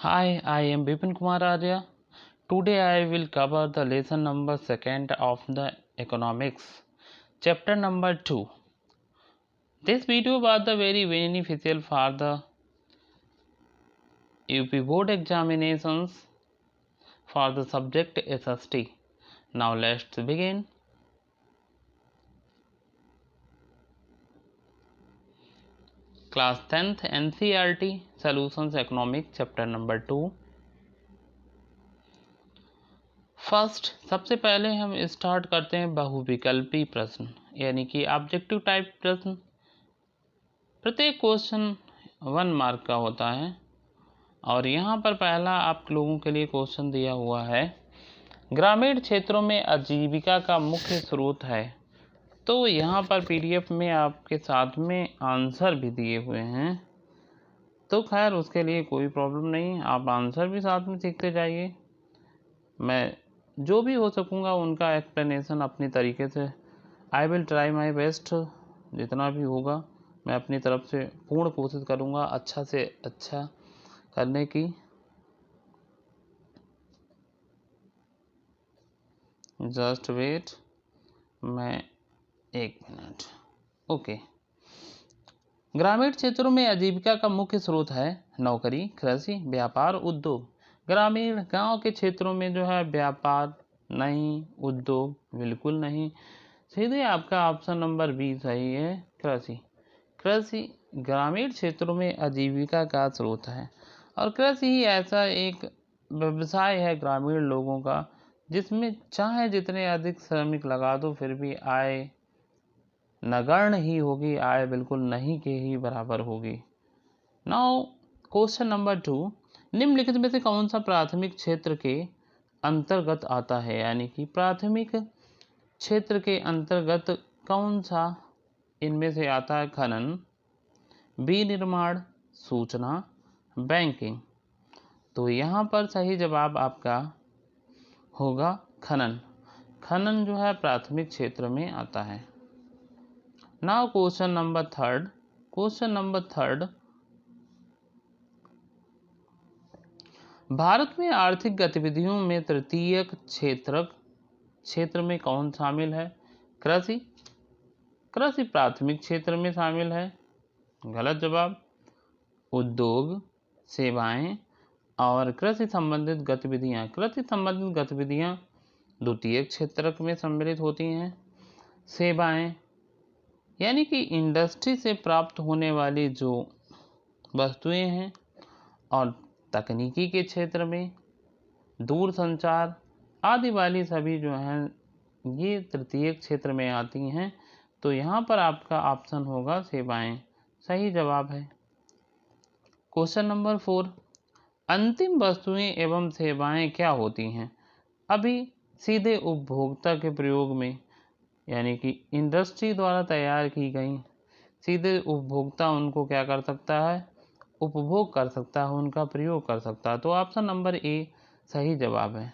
Hi, I am Bipin Kumar Arya. Today I will cover the lesson number 2 of the economics, chapter number 2. This video was the very beneficial for the UP board examinations for the subject SST. Now let's begin. Class 10th NCERT Solutions Economics chapter number 2. First सबसे पहले हम start करते हैं बहुविकल्पी प्रश्न यानी कि objective type प्रश्न। प्रत्येक क्वेश्चन 1 मार्क का होता है और यहाँ पर पहला आप लोगों के लिए क्वेश्चन दिया हुआ है, ग्रामीण क्षेत्रों में आजीविका का मुख्य स्रोत है। तो यहाँ पर पीडीएफ में आपके साथ में आंसर भी दिए हुए हैं, तो खैर उसके लिए कोई प्रॉब्लम नहीं, आप आंसर भी साथ में सीखते जाइए। मैं जो भी हो सकूँगा उनका एक्सप्लेनेशन अपनी तरीके से I will try my best, जितना भी होगा मैं अपनी तरफ से पूर्ण कोशिश करूँगा अच्छा से अच्छा करने की। जस्ट वेट, मैं 1 मिनट। ओके। ग्रामीण क्षेत्रों में आजीविका का मुख्य स्रोत है नौकरी, कृषि, व्यापार, उद्योग। ग्रामीण गांव के क्षेत्रों में जो है व्यापार नहीं, उद्योग बिल्कुल नहीं, सीधे आपका ऑप्शन नंबर बी सही है, कृषि। कृषि ग्रामीण क्षेत्रों में आजीविका का स्रोत है और कृषि ही ऐसा एक व्यवसाय है ग्रामीण लोगों का जिसमें चाहे जितने अधिक श्रमिक लगा दो फिर भी आय नगण्य ही होगी, आय बिल्कुल नहीं के ही बराबर होगी। नाउ क्वेश्चन नंबर 2, निम्नलिखित में से कौन सा प्राथमिक क्षेत्र के अंतर्गत आता है, यानी कि प्राथमिक क्षेत्र के अंतर्गत कौन सा इनमें से आता है? खनन, विनिर्माण, सूचना, बैंकिंग। तो यहाँ पर सही जवाब आपका होगा खनन। खनन जो है प्राथमिक क्षेत्र में आता है। Now question number 3, question number 3, Bharat में आर्थिक गतिविधियों में तृतीयक क्षेत्र में कौन शामिल है? कृषि। कृषि प्राथमिक क्षेत्र में शामिल है, गलत जवाब। उद्योग, सेवाएं और कृषि संबंधित गतिविधियां, कृषि संबंधित गतिविधियां द्वितीयक क्षेत्र में सम्मिलित होती हैं। सेवाएं यानी कि इंडस्ट्री से प्राप्त होने वाली जो वस्तुएं हैं, और तकनीकी के क्षेत्र में दूर संचार आदि वाली सभी जो हैं ये तृतीयक क्षेत्र में आती हैं। तो यहाँ पर आपका ऑप्शन होगा सेवाएं, सही जवाब है। क्वेश्चन नंबर 4, अंतिम वस्तुएं एवं सेवाएं क्या होती हैं? अभी सीधे उपभोक्ता के प्रयोग में, यानी कि इंडस्ट्री द्वारा तैयार की गई, सीधे उपभोक्ता उनको क्या कर सकता है? उपभोग कर सकता है, उनका प्रयोग कर सकता है। तो ऑप्शन नंबर ए सही जवाब है।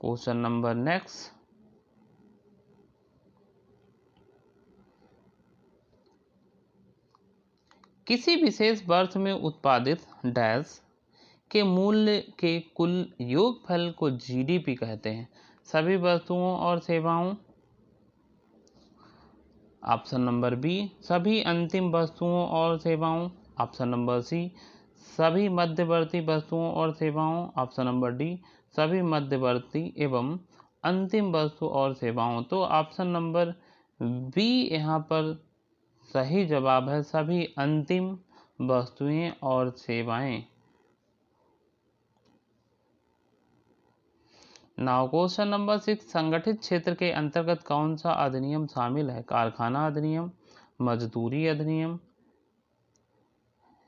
क्वेश्चन नंबर नेक्स्ट, किसी विशेष वर्ष में उत्पादित डैश के मूल्य के कुल योगफल को जीडीपी कहते हैं। सभी वस्तुओं और सेवाओं, ऑप्शन नंबर बी सभी अंतिम वस्तुओं और सेवाओं, ऑप्शन नंबर सी सभी मध्यवर्ती वस्तुओं और सेवाओं, ऑप्शन नंबर डी सभी मध्यवर्ती एवं अंतिम वस्तु और सेवाओं। तो ऑप्शन नंबर बी यहाँ पर सही जवाब है, सभी अंतिम वस्तुएं और सेवाएं। नाउ क्वेश्चन नंबर 6, संगठित क्षेत्र के अंतर्गत कौन सा अधिनियम शामिल है? कारखाना अधिनियम, मजदूरी अधिनियम,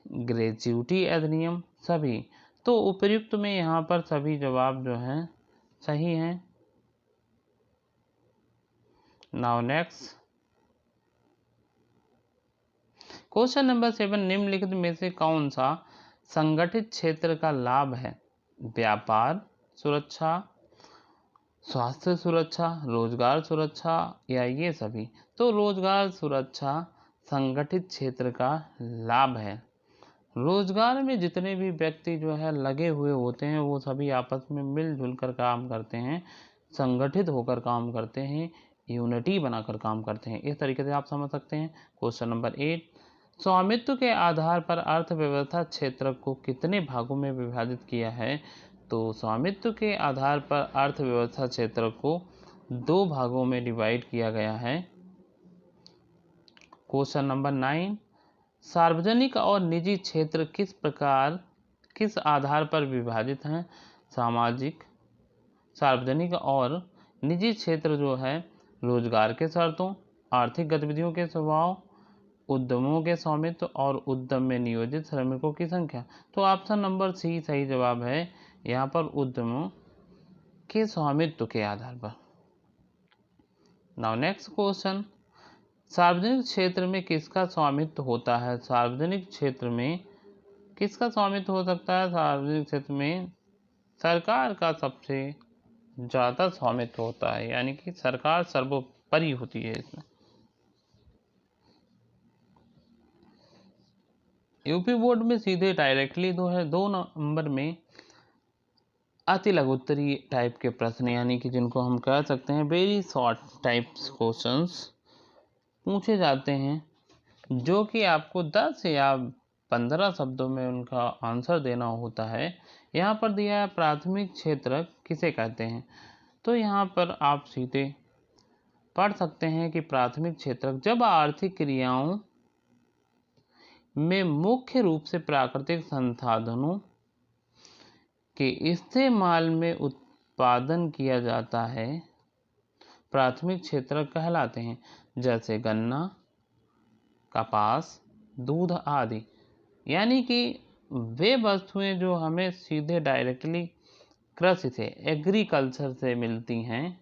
ग्रेच्युटी अधिनियम, सभी। तो उपयुक्त में यहाँ पर सभी जवाब जो हैं सही हैं। नाउ नेक्स्ट क्वेश्चन नंबर 7, निम्नलिखित में से कौन सा संगठित क्षेत्र का लाभ है? व्यापार सुरक्षा, स्वास्थ्य सुरक्षा, रोजगार सुरक्षा या ये सभी? तो रोजगार सुरक्षा संगठित क्षेत्र का लाभ है, रोजगार में जितने भी व्यक्ति जो है लगे हुए होते हैं वो सभी आपस में मिलजुल कर काम करते हैं, संगठित होकर काम करते हैं, यूनिटी बनाकर काम करते हैं। इस तरीके से आप समझ सकते हैं। क्वेश्चन नंबर 8, स्वामित्व के आधार पर अर्थव्यवस्था क्षेत्र को कितने भागों में विभाजित किया है? तो स्वामित्व के आधार पर अर्थव्यवस्था क्षेत्र को 2 भागों में डिवाइड किया गया है। क्वेश्चन नंबर 9, सार्वजनिक और निजी क्षेत्र किस आधार पर विभाजित हैं? सार्वजनिक और निजी क्षेत्र जो है रोजगार के शर्तों, आर्थिक गतिविधियों के स्वभाव, उद्यमों के स्वामित्व और उद्यम में नियोजित श्रमिकों की संख्या। तो ऑप्शन नंबर सी सही जवाब है यहाँ पर, उद्यमों के स्वामित्व के आधार पर। नाउ नेक्स्ट क्वेश्चन, सार्वजनिक क्षेत्र में किसका स्वामित्व होता है? सार्वजनिक क्षेत्र में किसका स्वामित्व हो सकता है? सार्वजनिक क्षेत्र में सरकार का सबसे ज़्यादा स्वामित्व होता है, यानी कि सरकार सर्वोपरि होती है इसमें। यूपी बोर्ड में सीधे डायरेक्टली 2 नंबर में अति लघुत्तरीय टाइप के प्रश्न, यानी कि जिनको हम कह सकते हैं वेरी शॉर्ट टाइप्स क्वेश्चंस पूछे जाते हैं, जो कि आपको 10 या 15 शब्दों में उनका आंसर देना होता है। यहाँ पर दिया है प्राथमिक क्षेत्रक किसे कहते हैं? तो यहाँ पर आप सीधे पढ़ सकते हैं कि प्राथमिक क्षेत्रक जब आर्थिक क्रियाओं में मुख्य रूप से प्राकृतिक संसाधनों के इस्तेमाल में उत्पादन किया जाता है, प्राथमिक क्षेत्रक कहलाते हैं। जैसे गन्ना, कपास, दूध आदि, यानी कि वे वस्तुएं जो हमें सीधे डायरेक्टली कृषि से, एग्रीकल्चर से मिलती हैं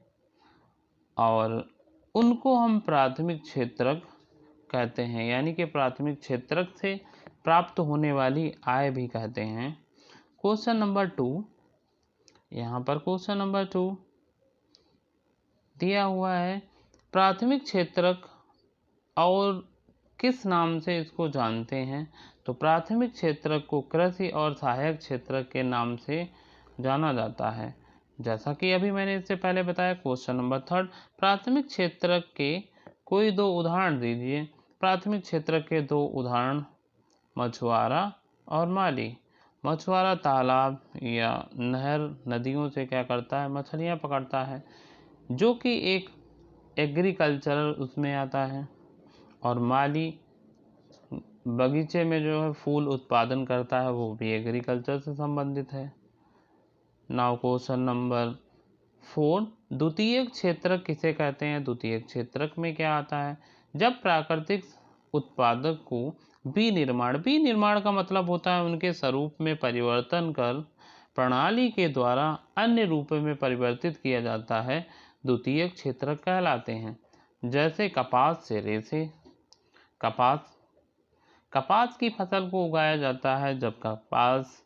और उनको हम प्राथमिक क्षेत्रक कहते हैं, यानी कि प्राथमिक क्षेत्रक से प्राप्त होने वाली आय भी कहते हैं। क्वेश्चन नंबर 2, यहाँ पर क्वेश्चन नंबर 2 दिया हुआ है, प्राथमिक क्षेत्रक और किस नाम से इसको जानते हैं? तो प्राथमिक क्षेत्रक को कृषि और सहायक क्षेत्रक के नाम से जाना जाता है, जैसा कि अभी मैंने इससे पहले बताया। क्वेश्चन नंबर 3, प्राथमिक क्षेत्रक के कोई 2 उदाहरण दीजिए। प्राथमिक क्षेत्रक के 2 उदाहरण, मछुआरा और माली। मछुआरा तालाब या नहर, नदियों से क्या करता है? मछलियाँ पकड़ता है, जो कि एक एग्रीकल्चरल उसमें आता है। और माली बगीचे में जो है फूल उत्पादन करता है, वो भी एग्रीकल्चर से संबंधित है। नाउ क्वेश्चन नंबर 4, द्वितीयक क्षेत्रक किसे कहते हैं? द्वितीयक क्षेत्रक में क्या आता है? जब प्राकृतिक उत्पादक को विनिर्माण का मतलब होता है उनके स्वरूप में परिवर्तन कर प्रणाली के द्वारा अन्य रूपों में परिवर्तित किया जाता है, द्वितीयक क्षेत्रक कहलाते हैं। जैसे कपास से रेशे, कपास की फसल को उगाया जाता है, जब कपास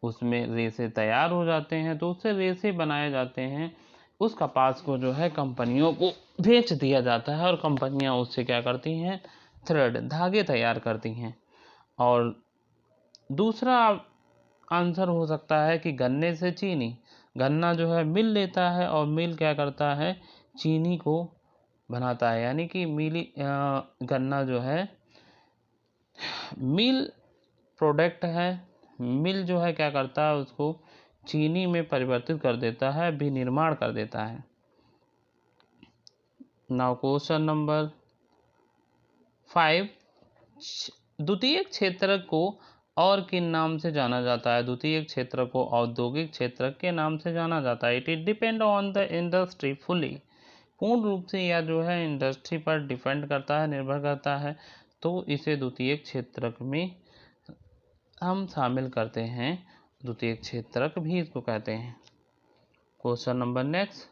उसमें रेशे तैयार हो जाते हैं तो उससे रेशे बनाए जाते हैं। उस कपास को जो है कंपनियों को बेच दिया जाता है और कंपनियां उससे क्या करती हैं? थ्रेड, धागे तैयार करती हैं। और दूसरा आंसर हो सकता है कि गन्ने से चीनी, गन्ना जो है मिल लेता है और मिल क्या करता है? चीनी को बनाता है, यानी कि गन्ना जो है मिल प्रोडक्ट है। मिल जो है क्या करता है? उसको चीनी में परिवर्तित कर देता है, विनिर्माण कर देता है। नाउ क्वेश्चन नंबर 5, द्वितीयक क्षेत्रक को और किन नाम से जाना जाता है? द्वितीयक क्षेत्र को औद्योगिक क्षेत्रक के नाम से जाना जाता है। It depend on the industry fully, पूर्ण रूप से यह जो है इंडस्ट्री पर डिपेंड करता है, निर्भर करता है, तो इसे द्वितीयक क्षेत्रक में हम शामिल करते हैं, द्वितीयक क्षेत्रक भी इसको कहते हैं। क्वेश्चन नंबर नेक्स्ट,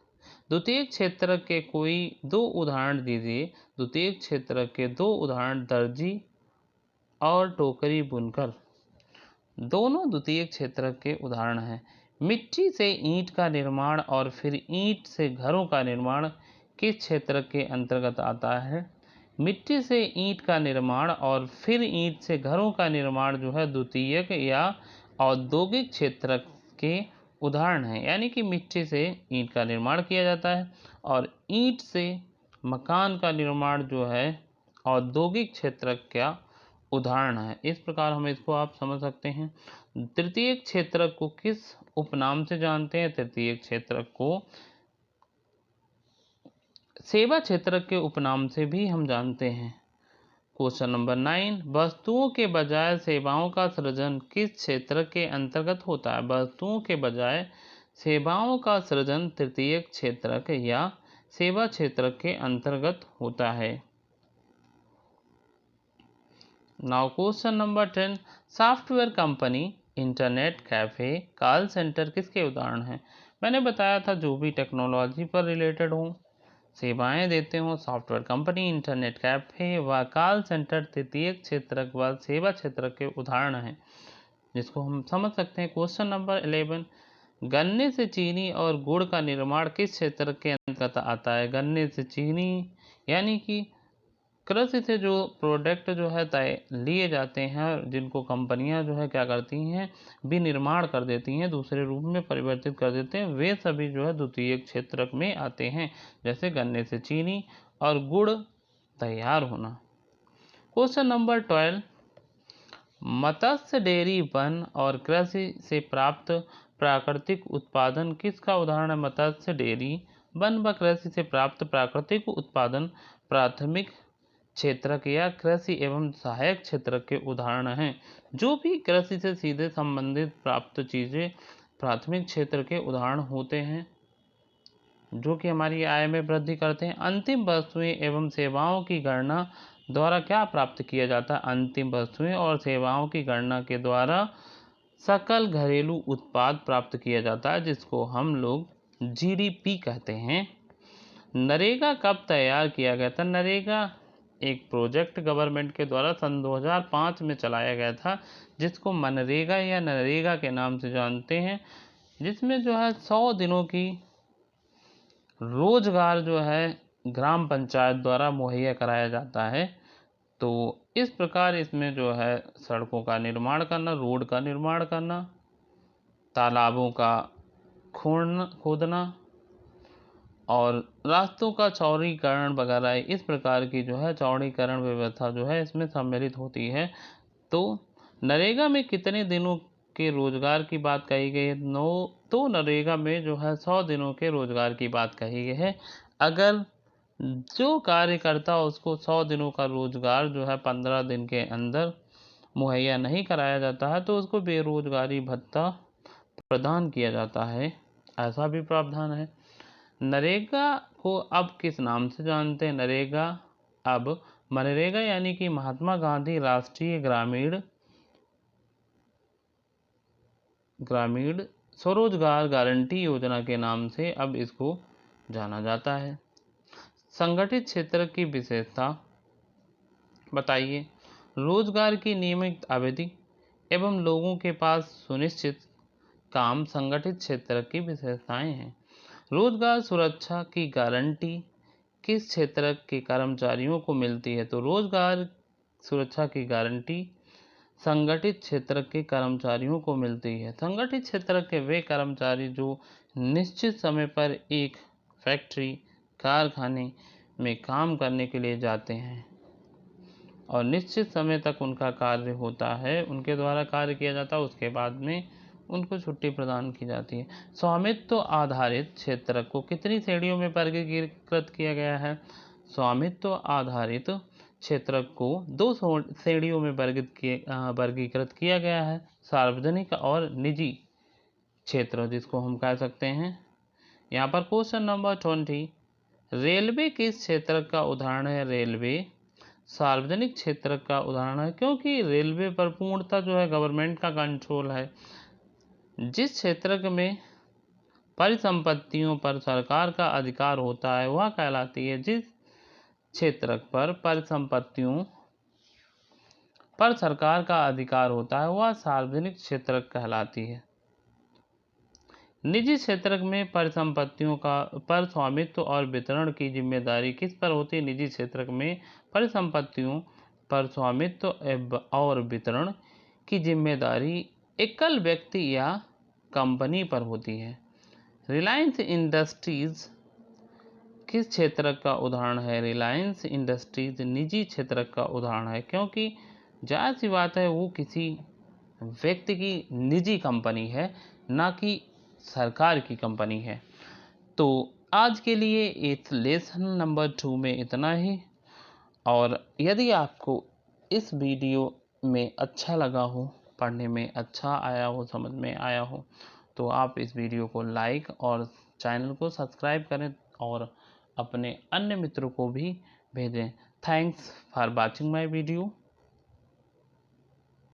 द्वितीयक क्षेत्रक के कोई 2 उदाहरण दीजिए। द्वितीयक क्षेत्रक के 2 उदाहरण, दर्जी और टोकरी बुनकर, दोनों द्वितीयक क्षेत्रक के उदाहरण हैं। मिट्टी से ईंट का निर्माण और फिर ईंट से घरों का निर्माण किस क्षेत्रक के अंतर्गत आता है? मिट्टी से ईंट का निर्माण और फिर ईंट से घरों का निर्माण जो है द्वितीयक या औद्योगिक क्षेत्र के उदाहरण हैं। यानी कि मिट्टी से ईंट का निर्माण किया जाता है और ईंट से मकान का निर्माण जो है औद्योगिक क्षेत्र का उदाहरण है। इस प्रकार हम इसको आप समझ सकते हैं। तृतीयक क्षेत्र को किस उपनाम से जानते हैं? तृतीयक क्षेत्र को सेवा क्षेत्र के उपनाम से भी हम जानते हैं। क्वेश्चन नंबर 9, वस्तुओं के बजाय सेवाओं का सृजन किस क्षेत्र के अंतर्गत होता है? वस्तुओं के बजाय सेवाओं का सृजन तृतीयक क्षेत्र या सेवा क्षेत्र के अंतर्गत होता है। Now question number 10, software company, internet cafe, call centre किसके उदाहरण हैं? मैंने बताया था जो भी टेक्नोलॉजी पर रिलेटेड हो, सेवाएं देते हो, सॉफ्टवेयर कंपनी, इंटरनेट कैफे व कॉल सेंटर तृतीयक क्षेत्र व सेवा क्षेत्र के उदाहरण हैं, जिसको हम समझ सकते हैं। क्वेश्चन नंबर 11, गन्ने से चीनी और गुड़ का निर्माण किस क्षेत्र के अंतर्गत आता है? गन्ने से चीनी यानी कि कृषि से जो प्रोडक्ट जो है तय लिए जाते हैं, जिनको कंपनियां जो है क्या करती हैं, विनिर्माण कर देती हैं, दूसरे रूप में परिवर्तित कर देते हैं, वे सभी जो है द्वितीयक क्षेत्र में आते हैं, जैसे गन्ने से चीनी और गुड़ तैयार होना। क्वेश्चन नंबर 12, मत्स्य डेयरी वन और कृषि से प्राप्त प्राकृतिक उत्पादन किसका उदाहरण है? मत्स्य डेयरी वन व कृषि से प्राप्त प्राकृतिक उत्पादन प्राथमिक क्षेत्र या कृषि एवं सहायक क्षेत्र के उदाहरण हैं। जो भी कृषि से सीधे संबंधित प्राप्त चीजें प्राथमिक क्षेत्र के उदाहरण होते हैं, जो कि हमारी आय में वृद्धि करते हैं। अंतिम वस्तुएं एवं सेवाओं की गणना द्वारा क्या प्राप्त किया जाता है? अंतिम वस्तुएं और सेवाओं की गणना के द्वारा सकल घरेलू उत्पाद प्राप्त किया जाता है, जिसको हम लोग जीडीपी कहते हैं। नरेगा कब तैयार किया गया था? नरेगा एक प्रोजेक्ट गवर्नमेंट के द्वारा सन 2005 में चलाया गया था, जिसको मनरेगा या नरेगा के नाम से जानते हैं, जिसमें जो है 100 दिनों की रोजगार जो है ग्राम पंचायत द्वारा मुहैया कराया जाता है। तो इस प्रकार इसमें जो है सड़कों का निर्माण करना, रोड का निर्माण करना, तालाबों का खोदना और रास्तों का चौड़ीकरण वगैरह, इस प्रकार की जो है चौड़ीकरण व्यवस्था जो है इसमें सम्मिलित होती है। तो नरेगा में कितने दिनों के रोजगार की बात कही गई है? 9। तो नरेगा में जो है 100 दिनों के रोजगार की बात कही गई है। अगर जो कार्य करता उसको 100 दिनों का रोजगार जो है 15 दिन के अंदर मुहैया नहीं कराया जाता है, तो उसको बेरोजगारी भत्ता प्रदान किया जाता है। ऐसा भी प्रावधान है। नरेगा को अब किस नाम से जानते हैं? नरेगा अब मनरेगा यानी कि महात्मा गांधी राष्ट्रीय ग्रामीण स्वरोजगार गारंटी योजना के नाम से अब इसको जाना जाता है। संगठित क्षेत्र की विशेषता बताइए। रोजगार की नियमित अवधि एवं लोगों के पास सुनिश्चित काम संगठित क्षेत्र की विशेषताएं हैं। रोजगार सुरक्षा की गारंटी किस क्षेत्र के कर्मचारियों को मिलती है? तो रोजगार सुरक्षा की गारंटी संगठित क्षेत्र के कर्मचारियों को मिलती है। संगठित क्षेत्र के वे कर्मचारी जो निश्चित समय पर एक फैक्ट्री, कारखाने में काम करने के लिए जाते हैं और निश्चित समय तक उनका कार्य होता है, उनके द्वारा कार्य किया जाता है, उसके बाद में उनको छुट्टी प्रदान की जाती है। स्वामित्व आधारित क्षेत्र को कितनी श्रेणियों में वर्गीकृत किया गया है? स्वामित्व आधारित क्षेत्र को 2 श्रेणियों में वर्गीकृत किया गया है। सार्वजनिक और निजी क्षेत्र, जिसको हम कह सकते हैं। यहाँ पर क्वेश्चन नंबर 20, रेलवे किस क्षेत्र का उदाहरण है? रेलवे सार्वजनिक क्षेत्र का उदाहरण है, क्योंकि रेलवे पर पूर्णतः जो है गवर्नमेंट का कंट्रोल है। जिस क्षेत्र में परिसंपत्तियों पर सरकार का अधिकार होता है वह कहलाती है। जिस क्षेत्र पर परिसंपत्तियों पर सरकार का अधिकार होता है वह सार्वजनिक क्षेत्र कहलाती है। निजी क्षेत्र में परिसंपत्तियों पर स्वामित्व और वितरण की जिम्मेदारी किस पर होती है? निजी क्षेत्र में परिसंपत्तियों पर स्वामित्व और वितरण की जिम्मेदारी एकल व्यक्ति या कंपनी पर होती है। रिलायंस इंडस्ट्रीज किस क्षेत्र का उदाहरण है? रिलायंस इंडस्ट्रीज निजी क्षेत्र का उदाहरण है, क्योंकि जाहिर सी बात है वो किसी व्यक्ति की निजी कंपनी है, ना कि सरकार की कंपनी है। तो आज के लिए इस लेसन नंबर 2 में इतना ही। और यदि आपको इस वीडियो में अच्छा लगा हो, पढ़ने में अच्छा आया हो, समझ में आया हो, तो आप इस वीडियो को लाइक और चैनल को सब्सक्राइब करें और अपने अन्य मित्रों को भी भेजें। Thanks for watching my video.